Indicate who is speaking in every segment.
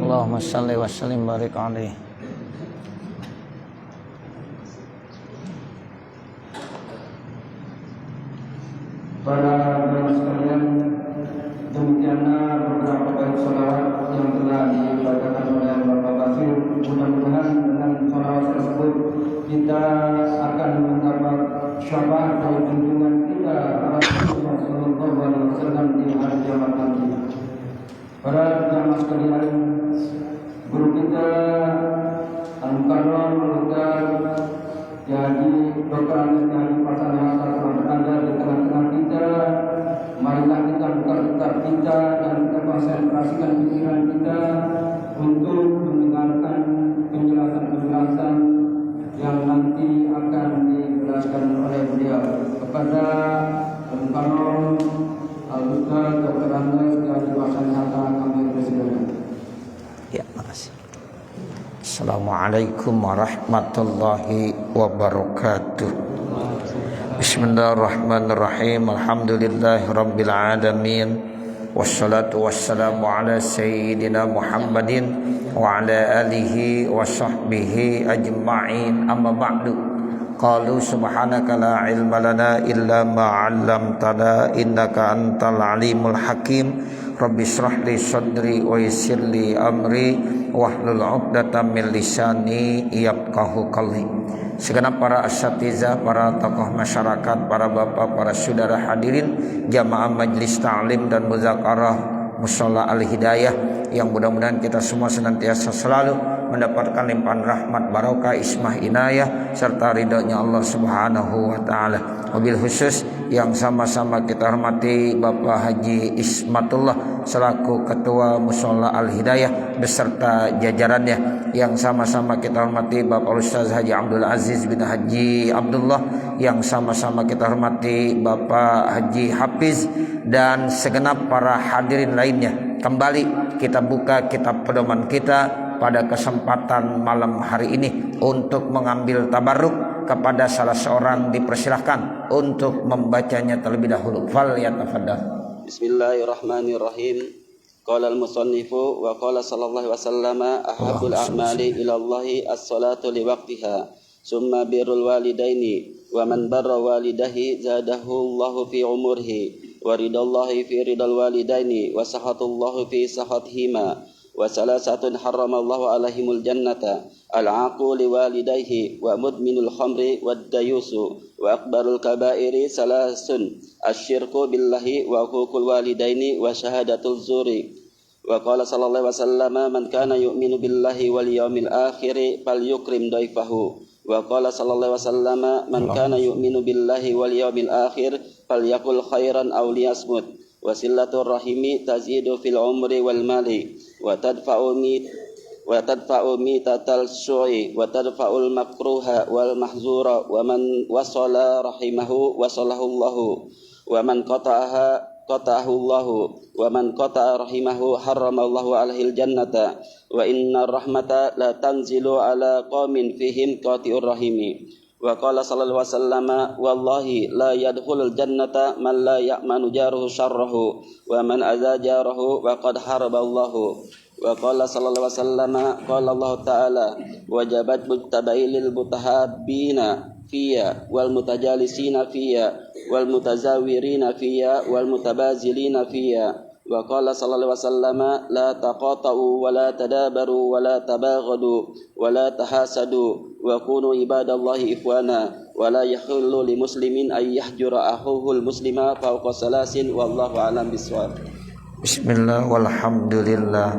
Speaker 1: Allahumma shalli wa sallim barik alaihi.
Speaker 2: Para jemaah sekalian, demikianlah beberapa baik salawat yang telah dibacakan oleh Bapak Basir. Mudah-mudahan dengan salawat tersebut kita akan mendapat syafaat dan junjungan kita Rasulullah Sallallahu Alaihi Wasallam di hari kiamat nanti. Para jemaah sekalian, guru kita Al-Mukarram Jadi Dr. Andes Haji Hasan Hatta telah berada di tengah-tengah kita. Marilah kita buka kitab kita dan kita konsentrasikan pikiran kita untuk mendengarkan penjelasan-penjelasan yang nanti akan dijelaskan oleh beliau. Kepada Al-Mukarram Al-Ustaz Dr. Andes Haji Hasan Hatta kami persilakan.
Speaker 1: Ya, makasih. Assalamualaikum warahmatullahi wabarakatuh. Bismillahirrahmanirrahim. Alhamdulillahi rabbil alamin. Wassalatu wassalamu ala sayyidina Muhammadin wa ala alihi wa sahbihi ajma'in. Amma ba'du. Qalu subhanaka la ilma lana illa ma 'allamtana innaka antal alimul hakim. Rabbi shrah li sadri wa yassir li amri wahlul 'uqdatam min lisani yafqahu qawli. Segenap para asatidzah, para tokoh masyarakat, para bapak, para saudara hadirin jamaah majelis ta'lim dan muzakarah Mushola Al-Hidayah, yang mudah-mudahan kita semua senantiasa selalu mendapatkan limpahan rahmat, barokah, ismah, inayah serta ridhonya Allah Subhanahu wa taala. Wabil khusus yang sama-sama kita hormati Bapak Haji Ismatullah selaku Ketua Mushola Al-Hidayah beserta jajarannya, yang sama-sama kita hormati Bapak Ustaz Haji Abdul Aziz bin Haji Abdullah, yang sama-sama kita hormati Bapak Haji Hafiz dan segenap para hadirin lainnya. Kembali kita buka kitab pedoman kita pada kesempatan malam hari ini untuk mengambil tabarruk kepada salah seorang. Dipersilahkan untuk membacanya terlebih dahulu. Fal yatafaddal.
Speaker 3: Bismillahirrahmanirrahim. Qala al-musannifu wa qala sallallahu alaihi wasallam ahabbul a'mali ila Allahi as-salatu li waqtiha summa birrul walidaini wa man barra walidahi zadahu Allahu fi umurihi wa ridallahi fi ridal walidaini wa sahatullahu fi sahatihima wa salasatun harramallahu alaihimul jannata al-aqu liwalidayhi wa mudminul khamri wad dayusu wa akbarul kabairi salasun asyirku billahi wa huququl walidaini wa syahadatul zuri wa qala sallallahu alaihi wasallam man kana yu'minu billahi wal yawmil akhir falyukrim daifahu wa qala sallallahu alaihi wasallam man kana yu'minu billahi wal yawmil akhir falyakul khairan aw liyasmut wa sillatur rahimi tazidu fil umri wal mali wa tadfa'u mitatal su'i wa tadfa'ul makruha wal mahzura wa man wasala rahimahu wasalahu Allahu wa man qata'ahu Allahu wa man qata'a rahimahu harramallahu alaihil jannata wa inna rahmata la tanzilu ala qaumin fihim qati'ur rahimi Wa qala sallallahu alaihi wasallam wallahi la yadkhulul jannata man la ya'manu jaruhu syarrahu wa man adza jarahu wa qad haraballahu. Wa qala sallallahu alaihi wasallam qala Allah ta'ala wajabat mutabailil mutahabbina fiyya wal mutajalisina fiyya wal mutazawirina fiyya wal mutabazilina fiyya. Wa qala sallallahu alaihi wasallam la taqata'u wa la tadabaru wa la tabaghadu wa la tahasadu wa kunu ibadallahi ikhwana wa la yahillu li muslimin ay yahjura akhuhul muslima fawqa salasin wallahu a'lam bissawab.
Speaker 1: Bismillah walhamdulillah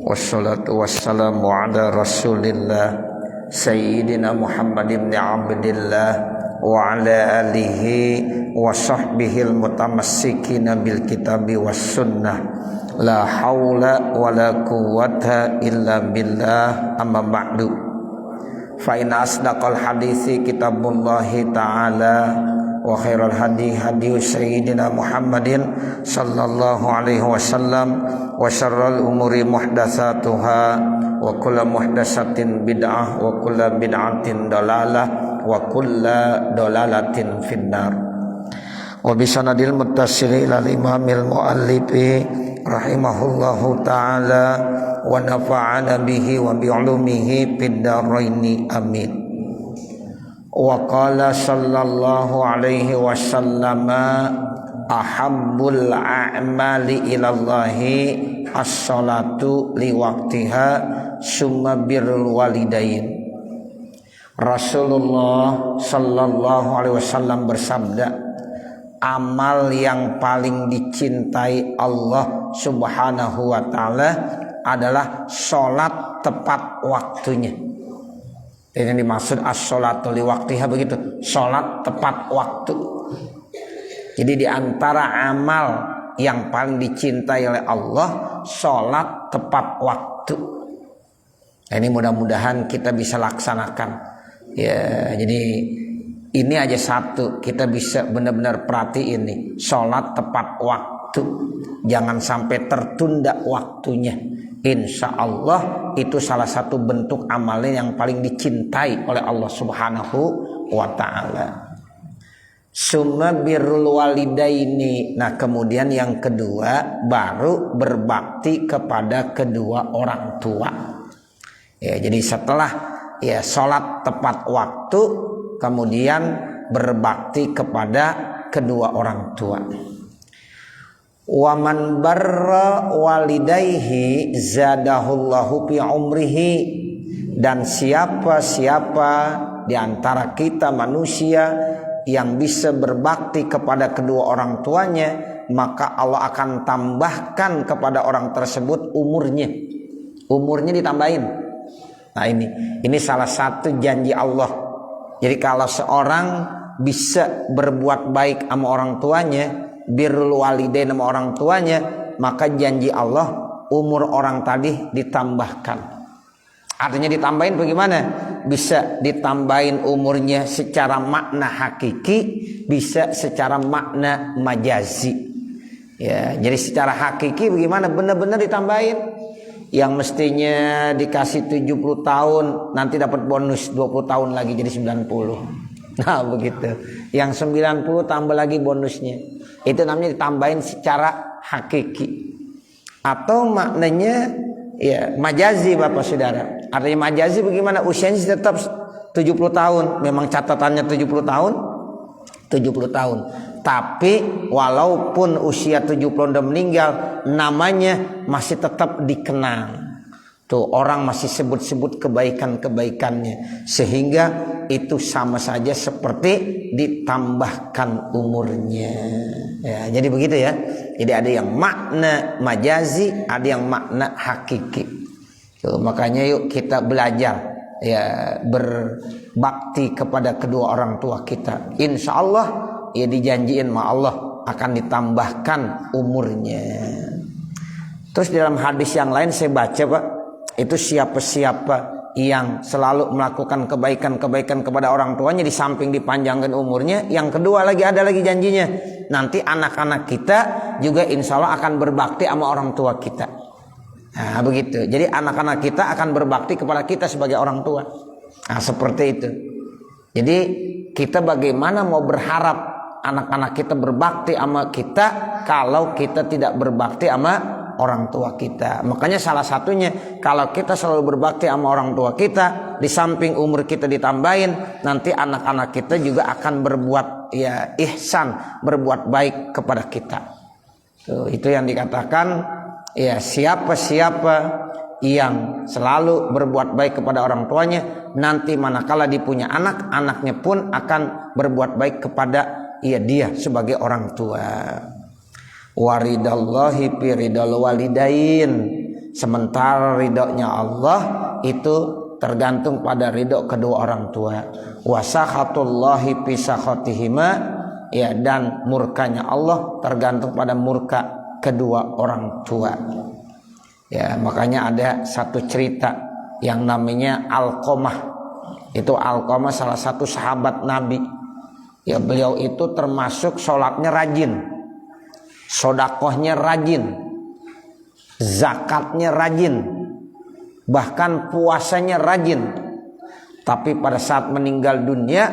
Speaker 1: wassalatu wassalamu ala rasulillah sayyidina Muhammad ibn Abdillah wa ala alihi wa sahbihil mutamassikina bil kitabi was sunnah la haula wa la quwwata illa billah amma ba'du fa in asdaqal hadithi kitabullahi ta'ala wa khairal hadi hadi sayyidina Muhammadin sallallahu alaihi wasallam wa syarrul umuri muhdatsatuha wa kullu muhdatsatin bid'ah wa kullu bid'atin dalalah wa kullu dalalatin finnar. Wa bisanadil muttasil ila imamil muallifi rahimahullahu ta'ala wa nafa'ana bihi wa bi'ulumihi fid dharaini amin. Wa qala sallallahu alaihi wasallam ahabbul a'mali ilallahi as-salatu liwaqtiha summa birrul walidain. Rasulullah sallallahu alaihi wasallam bersabda, amal yang paling dicintai Allah Subhanahu wa taala adalah salat tepat waktunya. Ini dimaksud as-salatu liwaqtiha begitu, salat tepat waktu. Jadi di antara amal yang paling dicintai oleh Allah, salat tepat waktu. Nah, ini mudah-mudahan kita bisa laksanakan. Ya, jadi ini aja satu kita bisa benar-benar perhatiin nih, salat tepat waktu. Jangan sampai tertunda waktunya. Insya Allah itu salah satu bentuk amalnya yang paling dicintai oleh Allah Subhanahu wa ta'ala. Summa birrul walidaini. Nah kemudian yang kedua baru berbakti kepada kedua orang tua. Ya, jadi setelah ya salat tepat waktu, kemudian berbakti kepada kedua orang tua. Wa man barra walidayhi zadahullahu fi umrihi. Dan siapa di antara kita manusia yang bisa berbakti kepada kedua orang tuanya, maka Allah akan tambahkan kepada orang tersebut umurnya ditambahin. Nah ini salah satu janji Allah. Jadi kalau seorang bisa berbuat baik sama orang tuanya, birrul walidain sama orang tuanya, maka janji Allah umur orang tadi ditambahkan. Artinya ditambahin bagaimana? Bisa ditambahin umurnya secara makna hakiki, bisa secara makna majazi. Ya, jadi secara hakiki bagaimana? Benar-benar ditambahin. Yang mestinya dikasih 70 tahun, nanti dapat bonus 20 tahun lagi jadi 90. Nah begitu. Yang 90 tambah lagi bonusnya. Itu namanya ditambahin secara hakiki. Atau maknanya ya majazi Bapak Saudara. Artinya majazi bagaimana? Usianya tetap 70 tahun. Memang catatannya 70 tahun. Tapi walaupun usia 70 udah meninggal, namanya masih tetap dikenang. Tuh orang masih sebut-sebut kebaikan-kebaikannya. Sehingga itu sama saja seperti ditambahkan umurnya. Ya, jadi begitu ya. Jadi ada yang makna majazi, ada yang makna hakiki. Tuh, makanya yuk kita belajar ya berbakti kepada kedua orang tua kita. Insya Allah ya dijanjiin sama Allah akan ditambahkan umurnya. Terus dalam hadis yang lain saya baca Pak, itu siapa-siapa yang selalu melakukan kebaikan-kebaikan kepada orang tuanya, di samping dipanjangkan umurnya, yang kedua ada lagi janjinya, nanti anak-anak kita juga insya Allah akan berbakti sama orang tua kita. Nah begitu. Jadi anak-anak kita akan berbakti kepada kita sebagai orang tua. Nah seperti itu. Jadi kita bagaimana mau berharap anak-anak kita berbakti sama kita kalau kita tidak berbakti sama orang tua kita. Makanya salah satunya kalau kita selalu berbakti sama orang tua kita, di samping umur kita ditambahin, nanti anak-anak kita juga akan berbuat ya ihsan, berbuat baik kepada kita. Itu yang dikatakan ya, siapa-siapa yang selalu berbuat baik kepada orang tuanya, nanti manakala dia punya anak, anaknya pun akan berbuat baik kepada dia sebagai orang tua. Waridallahi fi ridal walidain, sementara ridhonya Allah itu tergantung pada ridho kedua orang tua. Wasakhatullahi fi sakhatihima, ya, dan murkanya Allah tergantung pada murka kedua orang tua. Ya, makanya ada satu cerita yang namanya Alqamah. Itu Alqamah salah satu sahabat Nabi. Ya, beliau itu termasuk sholatnya rajin, sodakohnya rajin, zakatnya rajin, bahkan puasanya rajin. Tapi pada saat meninggal dunia,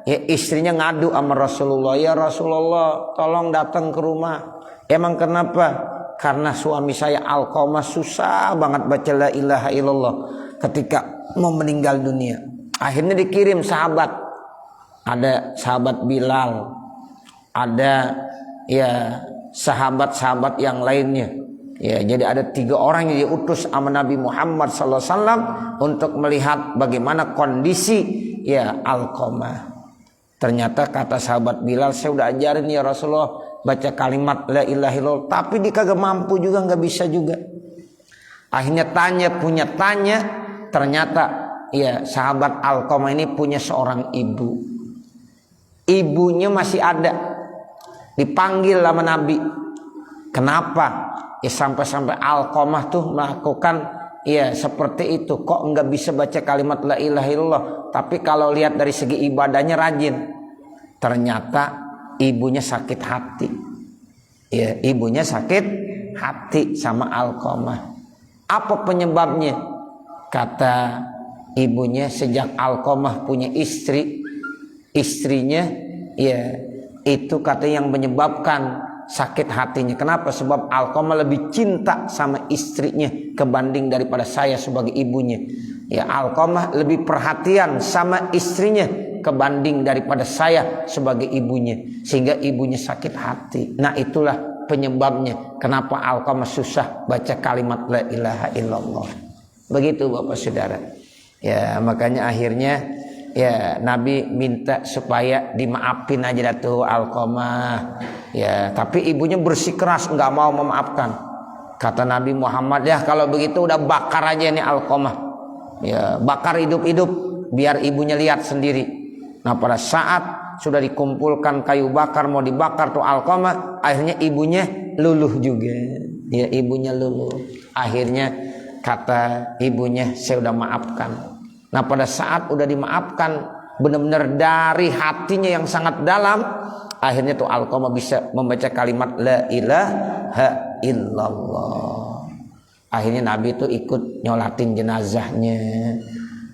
Speaker 1: ya istrinya ngadu sama Rasulullah, ya Rasulullah tolong datang ke rumah. Emang kenapa? Karena suami saya Alqamah susah banget baca la ilaha illallah ketika mau meninggal dunia. Akhirnya dikirim sahabat. Ada sahabat Bilal, ada ya sahabat-sahabat yang lainnya. Ya, jadi ada 3 orang yang diutus sama Nabi Muhammad SAW untuk melihat bagaimana kondisi ya Alqamah. Ternyata kata sahabat Bilal, saya udah ajarin ya Rasulullah baca kalimat la ilaha illallah, tapi dia kagak mampu juga, nggak bisa juga. Akhirnya punya tanya, ternyata ya sahabat Alqamah ini punya seorang ibu. Ibunya masih ada, dipanggil sama Nabi. Kenapa? Ya sampai-sampai Alqamah tuh melakukan ya seperti itu. Kok nggak bisa baca kalimat la ilaha illallah? Tapi kalau lihat dari segi ibadahnya rajin. Ternyata ibunya sakit hati. Ya, ibunya sakit hati sama Alqamah. Apa penyebabnya? Kata ibunya, sejak Alqamah punya istri, istrinya ya itu kata yang menyebabkan sakit hatinya. Kenapa? Sebab Alqamah lebih cinta sama istrinya kebanding daripada saya sebagai ibunya. Ya, Alqamah lebih perhatian sama istrinya kebanding daripada saya sebagai ibunya, sehingga ibunya sakit hati. Nah, itulah penyebabnya kenapa Alqamah susah baca kalimat la ilaha illallah. Begitu Bapak Saudara. Ya, makanya akhirnya ya Nabi minta supaya dimaafin aja tuh Alqamah. Ya, tapi ibunya bersikeras nggak mau memaafkan. Kata Nabi Muhammad, ya kalau begitu udah bakar aja nih Alqamah. Ya, bakar hidup-hidup biar ibunya lihat sendiri. Nah, pada saat sudah dikumpulkan kayu bakar mau dibakar tuh Alqamah, akhirnya ibunya luluh juga. Ya, ibunya luluh. Akhirnya kata ibunya, saya udah maafkan. Nah, pada saat udah dimaafkan benar-benar dari hatinya yang sangat dalam, akhirnya tuh Alqamah bisa membaca kalimat la ilaha illallah. Akhirnya Nabi itu ikut nyolatin jenazahnya,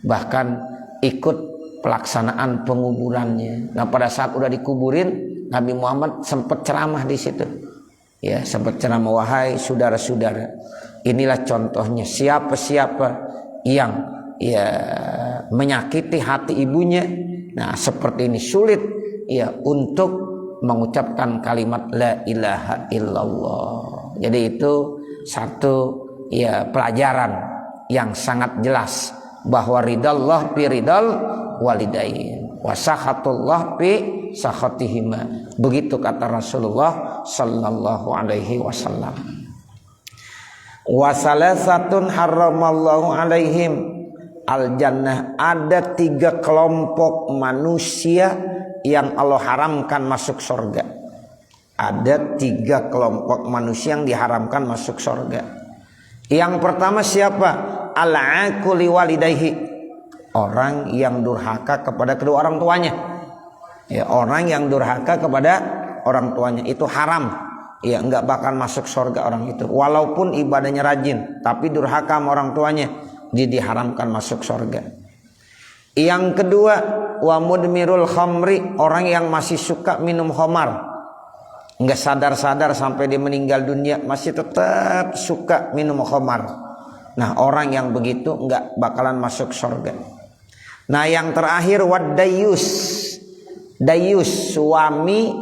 Speaker 1: bahkan ikut pelaksanaan penguburannya. Nah, pada saat udah dikuburin, Nabi Muhammad sempat ceramah di situ. Ya, sempat ceramah, wahai saudara-saudara, inilah contohnya siapa-siapa yang ya menyakiti hati ibunya. Nah, seperti ini sulit ya untuk mengucapkan kalimat la ilaha illallah. Jadi itu satu ya pelajaran yang sangat jelas bahwa ridallah fi ridal walidain wa sakhatullah fi sakhatihima. Begitu kata Rasulullah sallallahu alaihi wasallam. Wa salasatun haramallahu alaihim al jannah, ada 3 kelompok manusia yang Allah haramkan masuk surga. Ada 3 kelompok manusia yang diharamkan masuk surga. Yang pertama siapa? Al-aquli walidayhi, orang yang durhaka kepada kedua orang tuanya. Ya, orang yang durhaka kepada orang tuanya itu haram. Ya, enggak bakal masuk surga orang itu. Walaupun ibadahnya rajin, tapi durhaka sama orang tuanya, dia diharamkan masuk surga. Yang kedua, wa mudmirul khamri, orang yang masih suka minum khamar, nggak sadar-sadar sampai dia meninggal dunia masih tetap suka minum khamar. Nah, orang yang begitu nggak bakalan masuk surga. Nah, yang terakhir wad dayus. Dayus, suami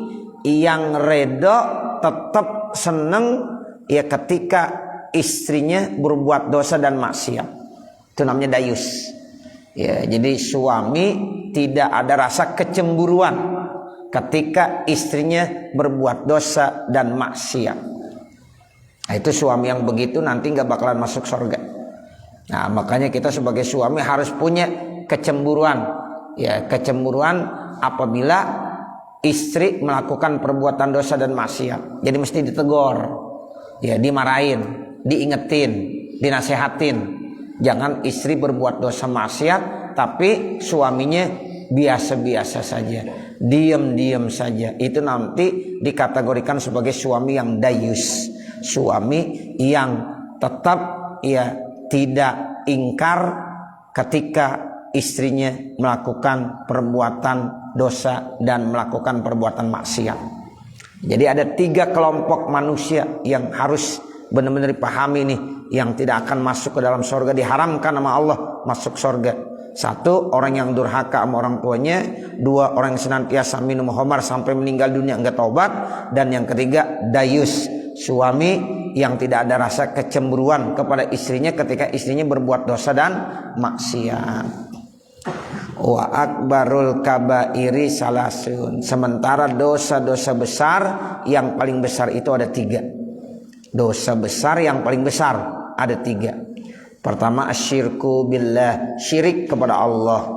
Speaker 1: yang redo tetap seneng ya ketika istrinya berbuat dosa dan maksiat. Itu namanya dayus. Ya, jadi suami tidak ada rasa kecemburuan ketika istrinya berbuat dosa dan maksiat. Nah, itu suami yang begitu nanti nggak bakalan masuk surga. Nah, makanya kita sebagai suami harus punya kecemburuan. Ya, kecemburuan apabila istri melakukan perbuatan dosa dan maksiat. Jadi mesti ditegur. Ya, dimarahin, diingetin, dinasehatin. Jangan istri berbuat dosa maksiat tapi suaminya biasa-biasa saja, diam-diam saja. Itu nanti dikategorikan sebagai suami yang dayus, suami yang tetap ya tidak ingkar ketika istrinya melakukan perbuatan dosa dan melakukan perbuatan maksiat. Jadi ada 3 kelompok manusia yang harus benar-benar dipahami nih, yang tidak akan masuk ke dalam surga, diharamkan sama Allah masuk surga. 1, orang yang durhaka sama orang tuanya. 2, orang yang senantiasa minum khamar sampai meninggal dunia enggak taubat. Dan yang ketiga, dayus, suami yang tidak ada rasa kecemburuan kepada istrinya ketika istrinya berbuat dosa dan maksiat. Wa akbarul kabairi salasun. Sementara dosa-dosa besar yang paling besar itu ada 3. Dosa besar yang paling besar ada 3. Pertama, asyirku billah, syirik kepada Allah.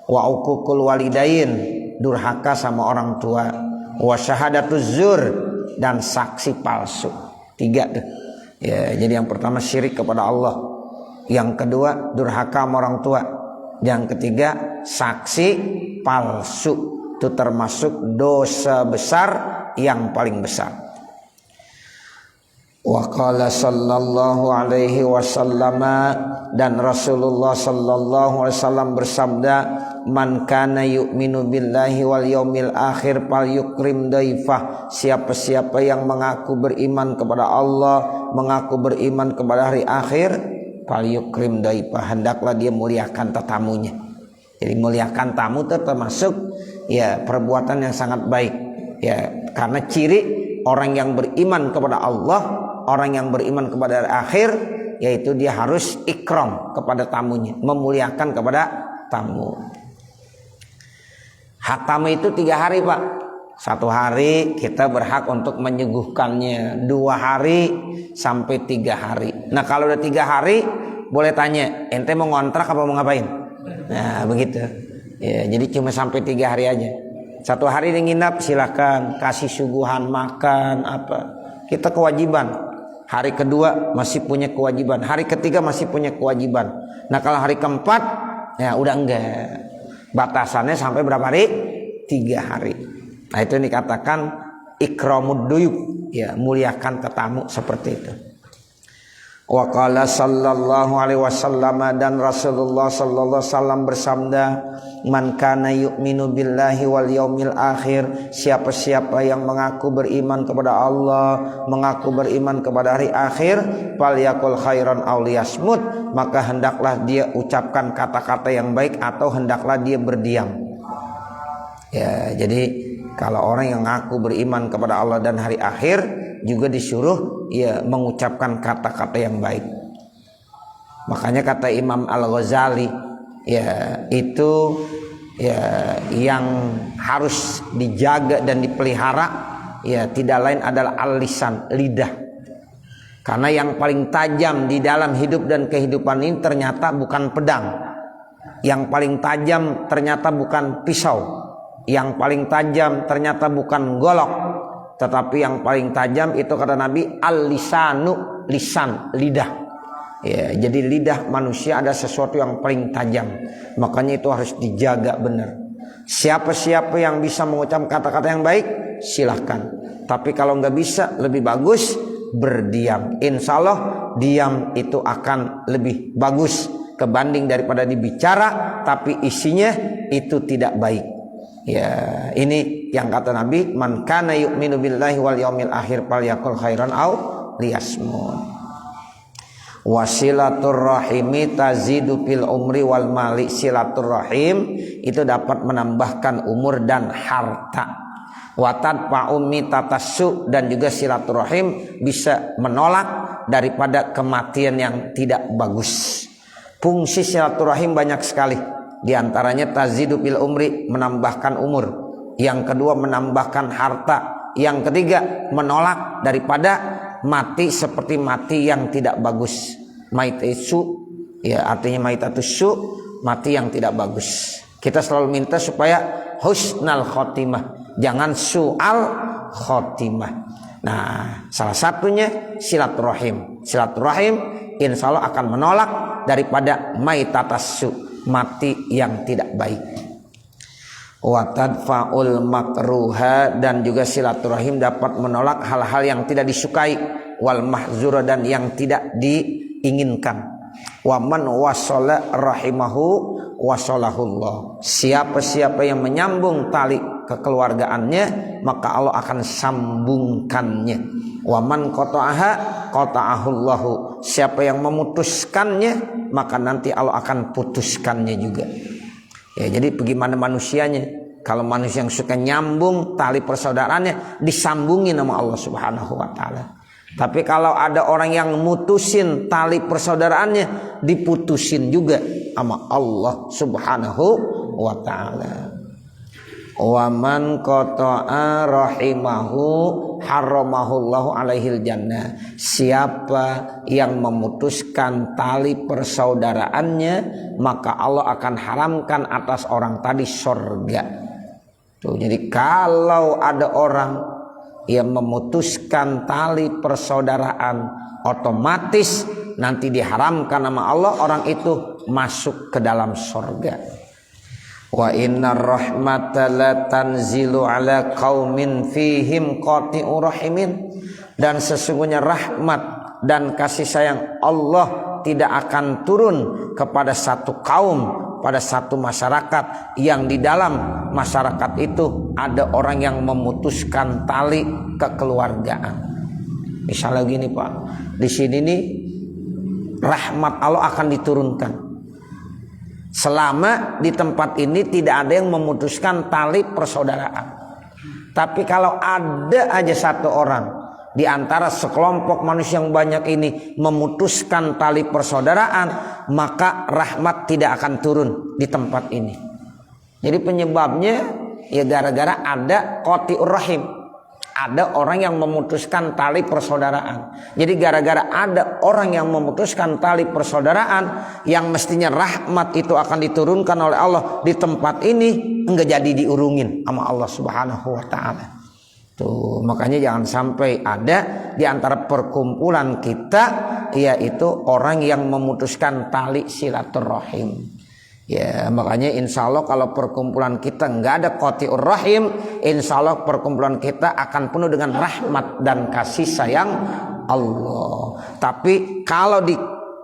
Speaker 1: Wa uququl walidain, durhaka sama orang tua. Wa syahadatuz zur, dan saksi palsu. 3 tuh. Ya, jadi yang pertama syirik kepada Allah. Yang kedua, durhaka sama orang tua. Yang ketiga, saksi palsu. Itu termasuk dosa besar yang paling besar. Wa qala sallallahu alaihi wasallam, dan Rasulullah sallallahu alaihi wasallam bersabda, man kana yu'minu billahi wal yaumil akhir fal yukrim daifah. Siapa-siapa yang mengaku beriman kepada Allah, mengaku beriman kepada hari akhir, fal yukrim daifah, hendaklah dia muliakan tetamunya. Jadi muliakan tamu itu termasuk ya perbuatan yang sangat baik. Ya, karena ciri orang yang beriman kepada Allah, orang yang beriman kepada hari akhir, yaitu dia harus ikram kepada tamunya, memuliakan kepada tamu. Hak tamu itu 3 hari, Pak. 1 hari kita berhak untuk menyuguhkannya, 2 hari sampai 3 hari. Nah, kalau udah 3 hari boleh tanya, ente mau ngontrak apa mau ngapain? Nah, begitu. Ya, jadi cuma sampai 3 hari aja. 1 hari dia nginap, silakan kasih suguhan makan apa. Kita kewajiban. Hari kedua masih punya kewajiban. Hari ketiga masih punya kewajiban. Nah, kalau hari keempat ya udah enggak. Batasannya sampai berapa hari? 3 hari. Nah, itu dikatakan ikramud duyub, ya, muliakan tetamu seperti itu. Wa qala sallallahu alaihi wasallam, dan Rasulullah sallallahu alaihi wasallam bersabda, man kana yu'minu billahi wal yaumil akhir, siapa-siapa yang mengaku beriman kepada Allah, mengaku beriman kepada hari akhir, falyakul khairan aw liyasmut, maka hendaklah dia ucapkan kata-kata yang baik atau hendaklah dia berdiam. Ya, jadi kalau orang yang mengaku beriman kepada Allah dan hari akhir juga disuruh ya mengucapkan kata-kata yang baik. Makanya kata Imam Al-Ghazali, ya itu ya yang harus dijaga dan dipelihara ya tidak lain adalah al-lisan, lidah. Karena yang paling tajam di dalam hidup dan kehidupan ini ternyata bukan pedang. Yang paling tajam ternyata bukan pisau. Yang paling tajam ternyata bukan golok, tetapi yang paling tajam itu kata Nabi al-lisanu, lisan, lidah. Ya, jadi lidah manusia ada sesuatu yang paling tajam. Makanya itu harus dijaga benar. Siapa-siapa yang bisa mengucapkan kata-kata yang baik, silahkan. Tapi kalau nggak bisa, lebih bagus berdiam. Insya Allah diam itu akan lebih bagus kebanding daripada dibicara tapi isinya itu tidak baik. Ya, ini yang kata Nabi, man kana yu'minu billahi wal yaumil akhir falyaqul khairan aw liyasmut. Wasilaturrahimi tazidu fil umri wal mali. Silaturrahim itu dapat menambahkan umur dan harta. Watad fa'umi tatassu, dan juga silaturrahim bisa menolak daripada kematian yang tidak bagus. Fungsi silaturrahim banyak sekali. Di antaranya tazidu fil umri, menambahkan umur. Yang kedua menambahkan harta. Yang ketiga menolak daripada mati seperti mati yang tidak bagus. Maitaisu, ya artinya maitatusu, mati yang tidak bagus. Kita selalu minta supaya husnal khotimah, jangan su'al khotimah. Nah, salah satunya silaturahim. Silaturahim insya Allah akan menolak daripada maitatasu, mati yang tidak baik. Wa tadfa'ul makruha, dan juga silaturahim dapat menolak hal-hal yang tidak disukai, wal mahzura, dan yang tidak diinginkan. Wa man wasala rahimahu wasalahullah. Siapa-siapa yang menyambung tali kekeluargaannya, maka Allah akan sambungkannya. Wa man qata'aha qata'ahullahu. Siapa yang memutuskannya, maka nanti Allah akan putuskannya juga. Ya, jadi bagaimana manusianya? Kalau manusia yang suka nyambung tali persaudaraannya, disambungin sama Allah Subhanahu wa taala. Tapi kalau ada orang yang mutusin tali persaudaraannya, diputusin juga sama Allah Subhanahu wa taala. Wa man qata'a rahimahu haramahullahu alaihil jannah. Siapa yang memutuskan tali persaudaraannya, maka Allah akan haramkan atas orang tadi surga. Tuh, jadi kalau ada orang yang memutuskan tali persaudaraan, otomatis nanti diharamkan sama Allah, orang itu masuk ke dalam surga. Wa innar rahmata la tanzilu ala qaumin fihim qati'ur rahimin. Dan sesungguhnya rahmat dan kasih sayang Allah tidak akan turun kepada satu kaum, pada satu masyarakat yang di dalam masyarakat itu ada orang yang memutuskan tali kekeluargaan. Misalnya gini Pak, di sini nih rahmat Allah akan diturunkan selama di tempat ini tidak ada yang memutuskan tali persaudaraan. Tapi kalau ada aja satu orang di antara sekelompok manusia yang banyak ini memutuskan tali persaudaraan, maka rahmat tidak akan turun di tempat ini. Jadi penyebabnya ya gara-gara ada qati'ur rahim. Ada orang yang memutuskan tali persaudaraan. Jadi gara-gara ada orang yang memutuskan tali persaudaraan, yang mestinya rahmat itu akan diturunkan oleh Allah di tempat ini, enggak jadi diurungin sama Allah Subhanahu wa taala. Tuh, makanya jangan sampai ada di antara perkumpulan kita yaitu orang yang memutuskan tali silaturahim. Ya, makanya insya Allah kalau perkumpulan kita nggak ada qati'ur rahim, insya Allah perkumpulan kita akan penuh dengan rahmat dan kasih sayang Allah. Tapi kalau di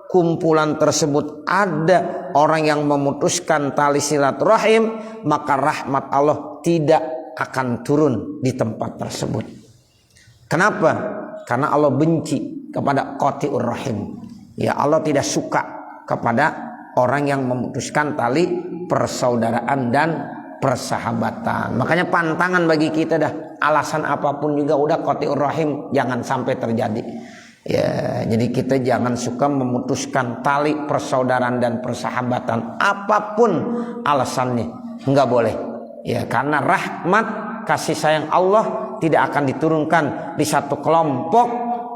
Speaker 1: kumpulan tersebut ada orang yang memutuskan tali silaturahim, maka rahmat Allah tidak akan turun di tempat tersebut. Kenapa? Karena Allah benci kepada qati'ur rahim. Ya, Allah tidak suka kepada orang yang memutuskan tali persaudaraan dan persahabatan. Makanya pantangan bagi kita dah, alasan apapun juga udah qati'ur rahim jangan sampai terjadi. Ya, jadi kita jangan suka memutuskan tali persaudaraan dan persahabatan apapun alasannya, enggak boleh. Ya, karena rahmat kasih sayang Allah tidak akan diturunkan di satu kelompok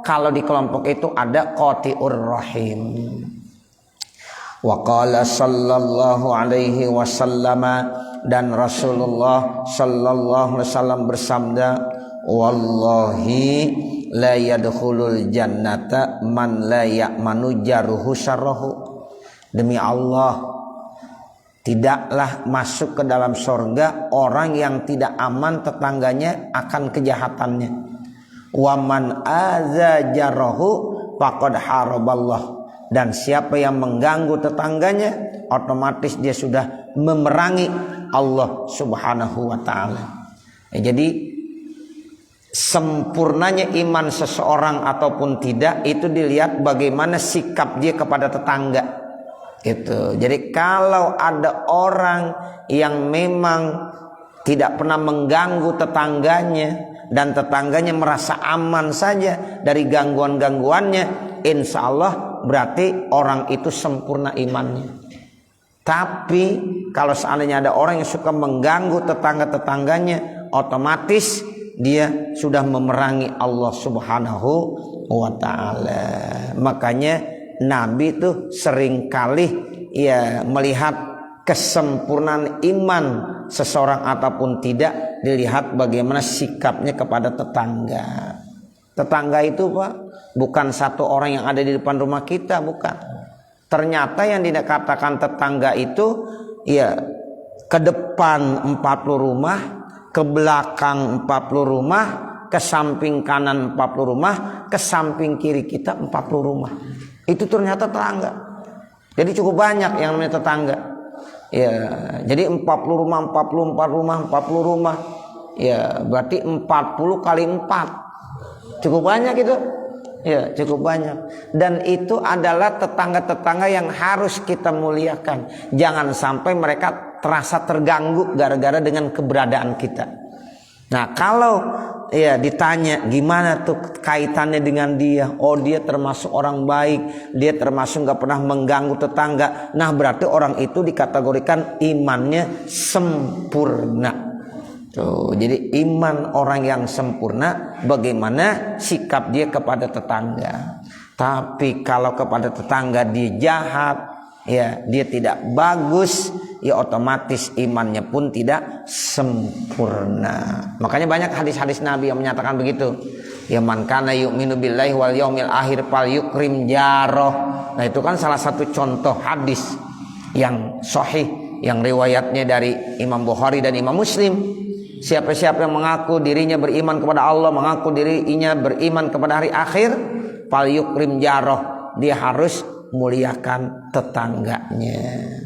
Speaker 1: kalau di kelompok itu ada qati'ur rahim. Wa qala sallallahu alaihi wasallam, dan Rasulullah sallallahu alaihi wasallam bersabda, wallahi la yadkhulul jannata man la ya'manu jaruhu syarrahu. Demi Allah, tidaklah masuk ke dalam surga orang yang tidak aman tetangganya akan kejahatannya. Wa man adza jarahu faqad haraballah. Dan siapa yang mengganggu tetangganya, otomatis dia sudah memerangi Allah Subhanahu wa taala. Jadi sempurnanya iman seseorang ataupun tidak itu dilihat bagaimana sikap dia kepada tetangga. Gitu. Jadi kalau ada orang yang memang tidak pernah mengganggu tetangganya dan tetangganya merasa aman saja dari gangguan-gangguannya, insya Allah berarti orang itu sempurna imannya. Tapi kalau seandainya ada orang yang suka mengganggu tetangga-tetangganya, otomatis dia sudah memerangi Allah Subhanahu wa taala. Makanya Nabi itu seringkali ya melihat kesempurnaan iman seseorang ataupun tidak dilihat bagaimana sikapnya kepada tetangga. Tetangga itu Pak bukan satu orang yang ada di depan rumah kita, bukan. Ternyata yang dikatakan tetangga itu ya ke depan 40 rumah, ke belakang 40 rumah, ke samping kanan 40 rumah, ke samping kiri kita 40 rumah. Itu ternyata tetangga. Jadi cukup banyak yang namanya tetangga. Ya, jadi 40 rumah, 44 rumah, 40 rumah. Ya, berarti 40 kali 4. Cukup banyak itu. Ya, cukup banyak. Dan itu adalah tetangga-tetangga yang harus kita muliakan. Jangan sampai mereka terasa terganggu gara-gara dengan keberadaan kita. Nah, kalau ya ditanya gimana tuh kaitannya dengan dia, oh dia termasuk orang baik, dia termasuk nggak pernah mengganggu tetangga. Nah, berarti orang itu dikategorikan imannya sempurna. Tuh, jadi iman orang yang sempurna bagaimana sikap dia kepada tetangga. Tapi kalau kepada tetangga dia jahat, ya dia tidak bagus, ya otomatis imannya pun tidak sempurna. Makanya banyak hadis-hadis Nabi yang menyatakan begitu. Ya man kana yu'minu billahi wal yaumil akhir fal yukrim jaroh. Nah, itu kan salah satu contoh hadis yang sahih yang riwayatnya dari Imam Bukhari dan Imam Muslim. Siapa-siapa yang mengaku dirinya beriman kepada Allah, mengaku dirinya beriman kepada hari akhir, fal yukrim jaroh, dia harus muliakan tetangganya.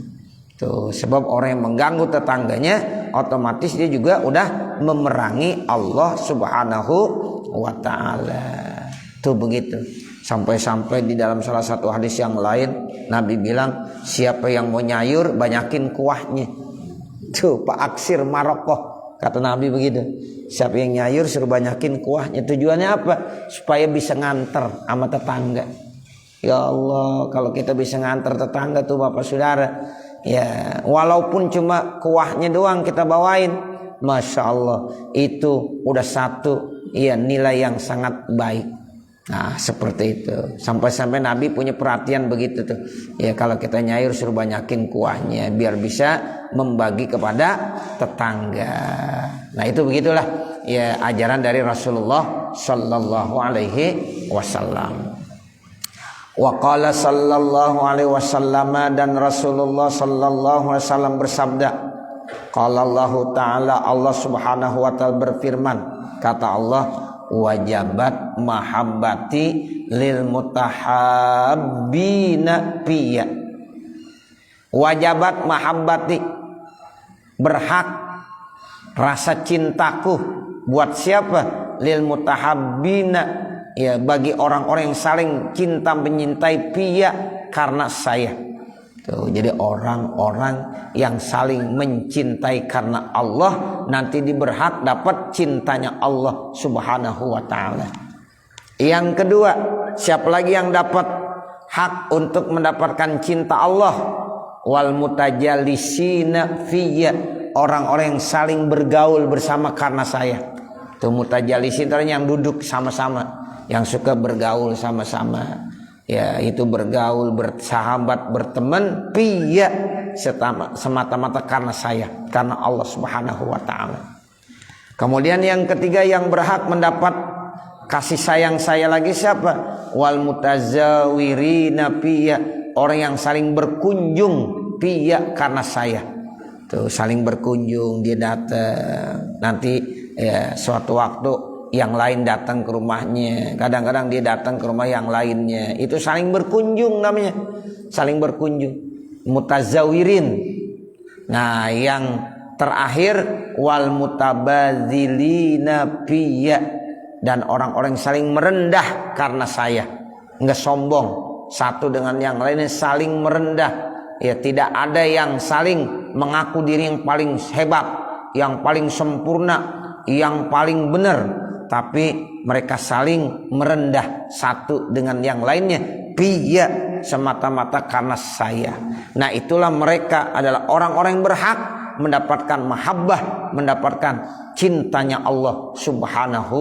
Speaker 1: Tuh, sebab orang yang mengganggu tetangganya otomatis dia juga udah memerangi Allah Subhanahu wa taala. Tuh begitu. Sampai-sampai di dalam salah satu hadis yang lain Nabi bilang, siapa yang mau nyayur banyakin kuahnya. Tuh, Pak Aksir Marokoh. Kata Nabi begitu. Siapa yang nyayur suruh banyakin kuahnya. Tujuannya apa? Supaya bisa nganter sama tetangga. Ya Allah, kalau kita bisa nganter tetangga tuh Bapak Saudara, ya walaupun cuma kuahnya doang kita bawain, Masya Allah, itu udah satu ya nilai yang sangat baik. Nah, seperti itu. Sampai-sampai Nabi punya perhatian begitu tuh. Ya kalau kita nyayur suruh banyakin kuahnya biar bisa membagi kepada tetangga. Nah, itu begitulah ya ajaran dari Rasulullah sallallahu alaihi wasallam. Wa qala sallallahu alaihi wasallam, dan Rasulullah sallallahu alaihi wasallam bersabda, qala Allah taala, Allah Subhanahu wa taala berfirman, kata Allah, wajabat mahabbati lil mutahabbina fiyya. Wajabat mahabbati, berhak rasa cintaku buat siapa? Lil mutahabbina, ya bagi orang-orang yang saling cinta menyintai fiyya karena saya. Tuh, jadi orang-orang yang saling mencintai karena Allah nanti diberhak dapat cintanya Allah Subhanahu wa taala. Yang kedua, siapa lagi yang dapat hak untuk mendapatkan cinta Allah? Wal mutajalisina fiyya, orang-orang yang saling bergaul bersama karena saya. Tuh, mutajalisin itu yang duduk sama-sama, yang suka bergaul sama-sama. Ya, itu bergaul, bersahabat, berteman, piya semata-mata karena saya, karena Allah Subhanahu wa taala. Kemudian yang ketiga yang berhak mendapat kasih sayang saya lagi siapa? Wal mutazawirina piya, orang yang saling berkunjung piya karena saya. Tuh, saling berkunjung, dia datang. Nanti ya suatu waktu yang lain datang ke rumahnya, kadang-kadang dia datang ke rumah yang lainnya. Itu saling berkunjung namanya, saling berkunjung. Mutazawirin. Nah, yang terakhir wal mutabadzilina fiyya, dan orang-orang saling merendah karena saya. Enggak sombong satu dengan yang lainnya, saling merendah. Ya, tidak ada yang saling mengaku diri yang paling hebat, yang paling sempurna, yang paling benar, tapi mereka saling merendah satu dengan yang lainnya. Fiyya, semata-mata karena saya. Nah, itulah mereka adalah orang-orang yang berhak mendapatkan mahabbah, mendapatkan cintanya Allah Subhanahu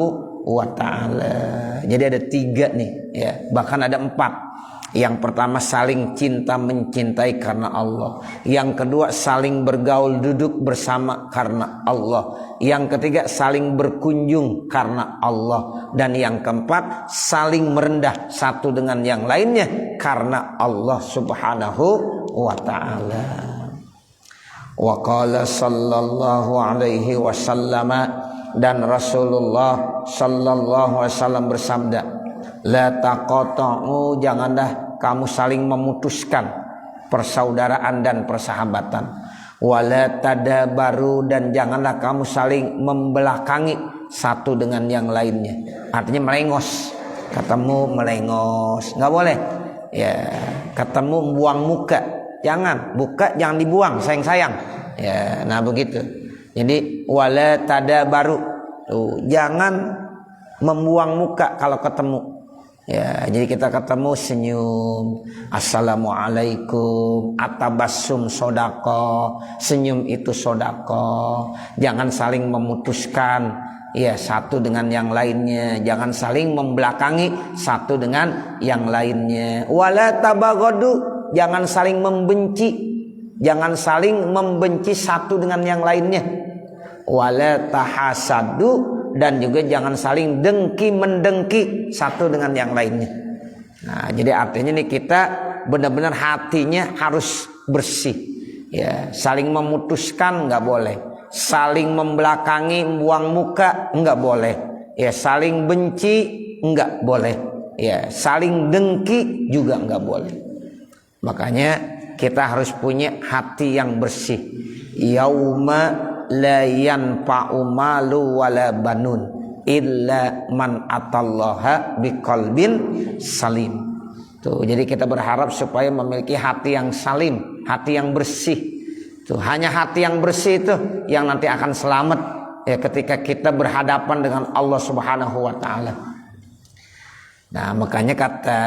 Speaker 1: wa ta'ala. Jadi ada 3 nih ya, bahkan ada 4. Yang pertama saling cinta mencintai karena Allah. Yang kedua saling bergaul duduk bersama karena Allah. Yang ketiga saling berkunjung karena Allah. Dan yang keempat saling merendah satu dengan yang lainnya karena Allah Subhanahu wa ta'ala. Wa qala sallallahu alaihi wasallam, dan Rasulullah sallallahu alaihi wasallam bersabda, la taqata'u, janganlah kamu saling memutuskan persaudaraan dan persahabatan. Wala tadabaru, dan janganlah kamu saling membelakangi satu dengan yang lainnya. Artinya melengos, ketemu melengos, nggak boleh. Ya, ketemu buang muka, jangan, buka jangan dibuang, sayang-sayang. Ya, nah begitu. Jadi wala tadabaru, jangan membuang muka kalau ketemu. Ya, jadi kita ketemu senyum, assalamualaikum, atabassum sodako, senyum itu sodako. Jangan saling memutuskan ya satu dengan yang lainnya, jangan saling membelakangi satu dengan yang lainnya. Wala tabaghadu, jangan saling membenci, jangan saling membenci satu dengan yang lainnya. Wala tahasadu, dan juga jangan saling dengki mendengki satu dengan yang lainnya. Nah, jadi artinya nih kita benar-benar hatinya harus bersih. Ya, saling memutuskan nggak boleh, saling membelakangi, membuang muka nggak boleh. Ya, saling benci nggak boleh. Ya, saling dengki juga nggak boleh. Makanya kita harus punya hati yang bersih. Yauma la yanfa'u malu wala banun illa man atallaha biqalbin salim. Tuh, jadi kita berharap supaya memiliki hati yang salim, hati yang bersih. Tuh, hanya hati yang bersih itu yang nanti akan selamat ya ketika kita berhadapan dengan Allah Subhanahu wa taala. Nah, makanya kata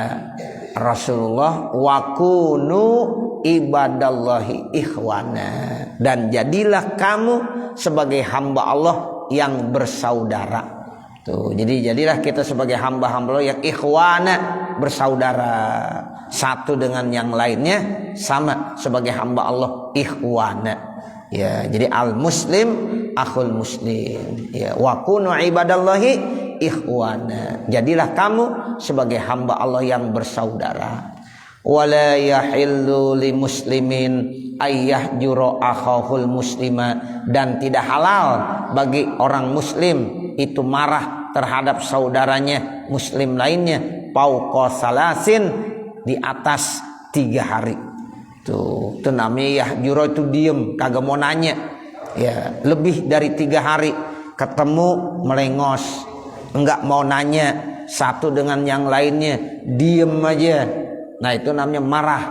Speaker 1: Rasulullah, wa kunu ibadallahi ikhwana, dan jadilah kamu sebagai hamba Allah yang bersaudara. Tuh, jadi jadilah kita sebagai hamba-hamba Allah yang ikhwana, bersaudara satu dengan yang lainnya, sama sebagai hamba Allah ikhwana. Ya, jadi al muslim akhul muslim. Ya, wa kunu ibadallahi ikhwana, jadilah kamu sebagai hamba Allah yang bersaudara. Wala yahillu li muslimin ayyahjura akhahul muslima, dan tidak halal bagi orang muslim itu marah terhadap saudaranya muslim lainnya fauqa salasin, di atas 3 hari. Tuh, itu namanya yahjura, itu diem, kagak mau nanya. Ya, lebih dari 3 hari ketemu melengos, enggak mau nanya satu dengan yang lainnya, diem aja. Nah, itu namanya marah.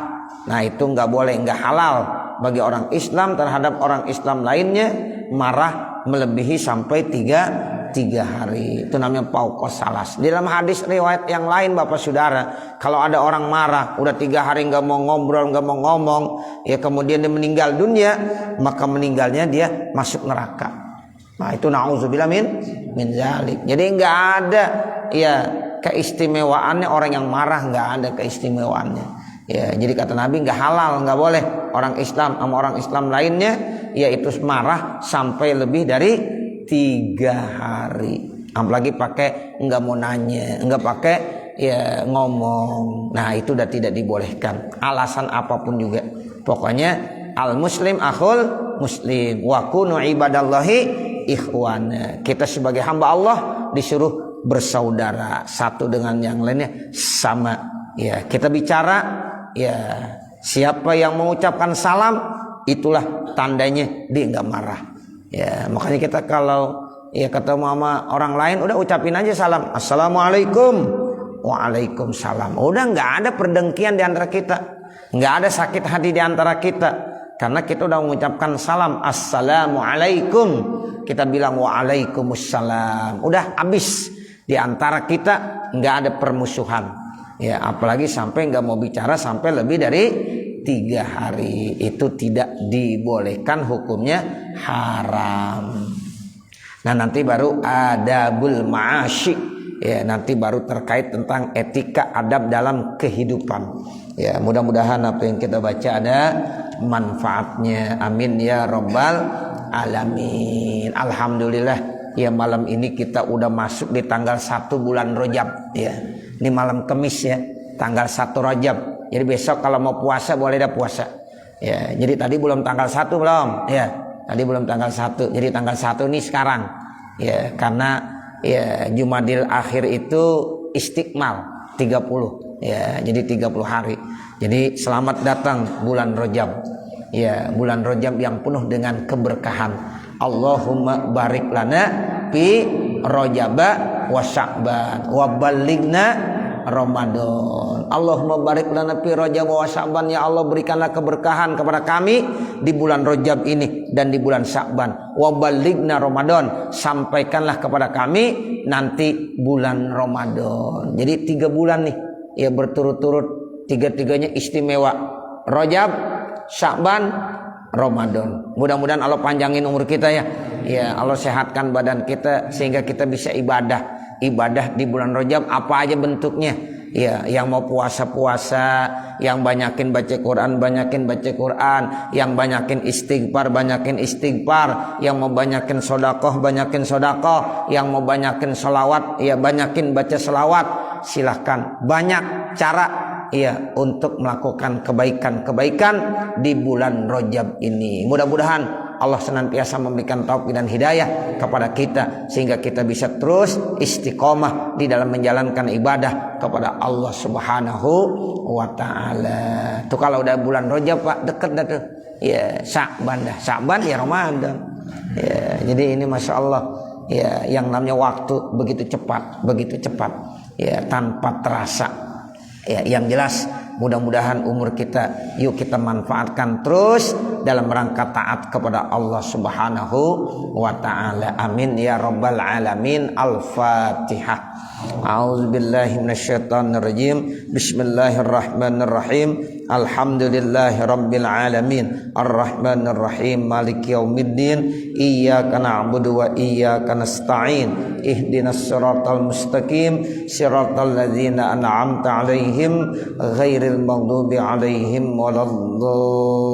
Speaker 1: Nah, itu enggak boleh, enggak halal bagi orang Islam terhadap orang Islam lainnya marah melebihi sampai 3 hari. Itu namanya paukos salas. Di dalam hadis riwayat yang lain Bapak Saudara, kalau ada orang marah udah 3 hari enggak mau ngobrol, enggak mau ngomong, ya kemudian dia meninggal dunia, maka meninggalnya dia masuk neraka. Nah, itu na'udzubillah min zalik. Jadi enggak ada ya keistimewaannya orang yang marah, enggak ada keistimewaannya. Ya, jadi kata Nabi enggak halal, enggak boleh orang Islam sama orang Islam lainnya yaitu marah sampai lebih dari 3 hari. Apalagi pakai enggak mau nanya, enggak pakai ya ngomong. Nah, itu udah tidak dibolehkan. Alasan apapun juga. Pokoknya al muslim akhul muslim wa kunu ibadallahi ikhwana. Kita sebagai hamba Allah disuruh bersaudara, satu dengan yang lainnya sama. Ya, kita bicara, ya siapa yang mengucapkan salam itulah tandanya dia nggak marah. Ya, makanya kita kalau ya ketemu sama orang lain udah ucapin aja salam, assalamualaikum, waalaikumsalam. Udah nggak ada perdengkian di antara kita, nggak ada sakit hati di antara kita, karena kita udah mengucapkan salam, assalamualaikum, kita bilang waalaikumsalam. Udah habis di antara kita, nggak ada permusuhan. Ya, apalagi sampai nggak mau bicara sampai lebih dari 3 hari, itu tidak dibolehkan, hukumnya haram. Nah, nanti baru adabul ma'asyi, ya nanti baru terkait tentang etika adab dalam kehidupan. Ya, mudah-mudahan apa yang kita baca ada manfaatnya, amin ya rabbal alamin. Alhamdulillah, ya malam ini kita udah masuk di tanggal 1 bulan Rajab, ya. Ini malam Kamis ya, tanggal 1 Rajab. Jadi besok kalau mau puasa boleh dah puasa. Ya, jadi tadi belum tanggal 1 belum? Ya, tadi belum tanggal 1. Jadi tanggal 1 ini sekarang. Ya, karena ya Jumadil Akhir itu istiqmal 30. Ya, jadi 30 hari. Jadi selamat datang bulan Rajab. Ya, bulan Rajab yang penuh dengan keberkahan. Allahumma barik lana fi Rajaba wa Sya'ban wa ballighna Ramadan. Allahumma barik lana fi Rajab wa Sya'ban, ya Allah berikanlah keberkahan kepada kami di bulan Rajab ini dan di bulan Sya'ban. Wa ballighna Ramadan, sampaikanlah kepada kami nanti bulan Ramadan. Jadi 3 bulan nih ya berturut-turut, tiga-tiganya istimewa. Rajab, Sya'ban, Ramadan. Mudah-mudahan Allah panjangin umur kita ya. Ya, Allah sehatkan badan kita sehingga kita bisa ibadah. Ibadah di bulan Rajab apa aja bentuknya. Ya, yang mau puasa-puasa, yang banyakin baca Quran, banyakin baca Quran, yang banyakin istighfar, banyakin istighfar, yang mau banyakin sedekah, banyakin sedekah, yang mau banyakin selawat, ya banyakin baca selawat. Silahkan, banyak cara ya untuk melakukan kebaikan-kebaikan di bulan Rajab ini. Mudah-mudahan Allah senantiasa memberikan taufik dan hidayah kepada kita sehingga kita bisa terus istiqomah di dalam menjalankan ibadah kepada Allah Subhanahu wa taala. Tuh kalau udah bulan Rajab Pak, deket dah tuh. Ya, Sya'ban dah. Sya'ban ya Ramadan. Ya, jadi ini Masya Allah ya, yang namanya waktu begitu cepat, ya tanpa terasa. Ya, yang jelas mudah-mudahan umur kita yuk kita manfaatkan terus dalam rangka taat kepada Allah Subhanahu wa taala. Amin ya rabbal alamin. Al-Fatihah. A'udzubillahi minasyaitonirrajim. Bismillahirrahmanirrahim. Alhamdulillahirabbil alamin. Arrahmanirrahim. Maliki yaumiddin. Iyyaka na'budu wa iyyaka nasta'in. Ihdinas siratal mustaqim. Siratal ladzina an'amta 'alaihim ghairil maghdubi 'alaihim waladdallin.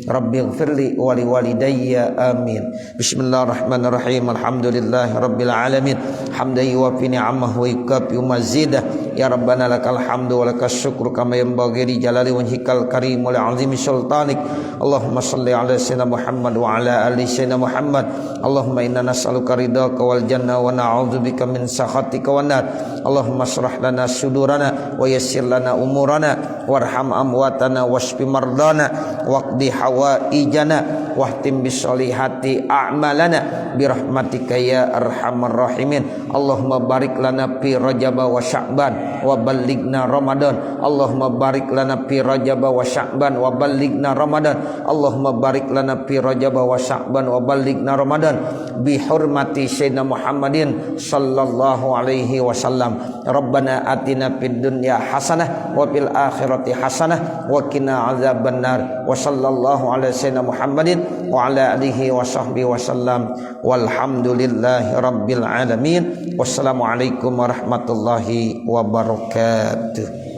Speaker 1: Rabbighfirli wa liwalidayya amin. Bismillahirrahmanirrahim. Alhamdulillahirabbil alamin. Hamdan yuwaffi ni'amahu wa yukafi mazidah. Ya Rabbana lakal hamdu wa lakas syukru kama yanbaghi li jalali wajhikal karim wa li 'azimi sultanik. Allahumma shalli ala sayyidina Muhammad wa ala ali sayyidina Muhammad. Allahumma inna nas'aluka ridhaka wal jannah wa na'udzubika min sakhatika wan nar. Allahumma shrah lana sudurana wa yassir lana umurana warham amwatana washfi mardana waqdi hawaijana wahtim bisolihati a'malana birahmatika ya arhamar rahimin. Allahumma barik lana fi Rajab wa Sya'ban wa ballighna Ramadan. Allahumma barik lana fi Rajab wa Sya'ban wa ballighna Ramadan. Allahumma barik lana fi Rajab wa Sya'ban wa ballighna Ramadan bi hurmati sayyidina Muhammadin sallallahu alaihi wasallam. Rabbana atina fid dunya hasanah wa fil akhirati hasanah wa qina adzabannar. Wa sallallahu ala sayyidina Muhammadin wa ala alihi wa sahbihi wasallam. Walhamdulillahi rabbil alamin. Wassalamualaikum warahmatullahi wabarakatuh.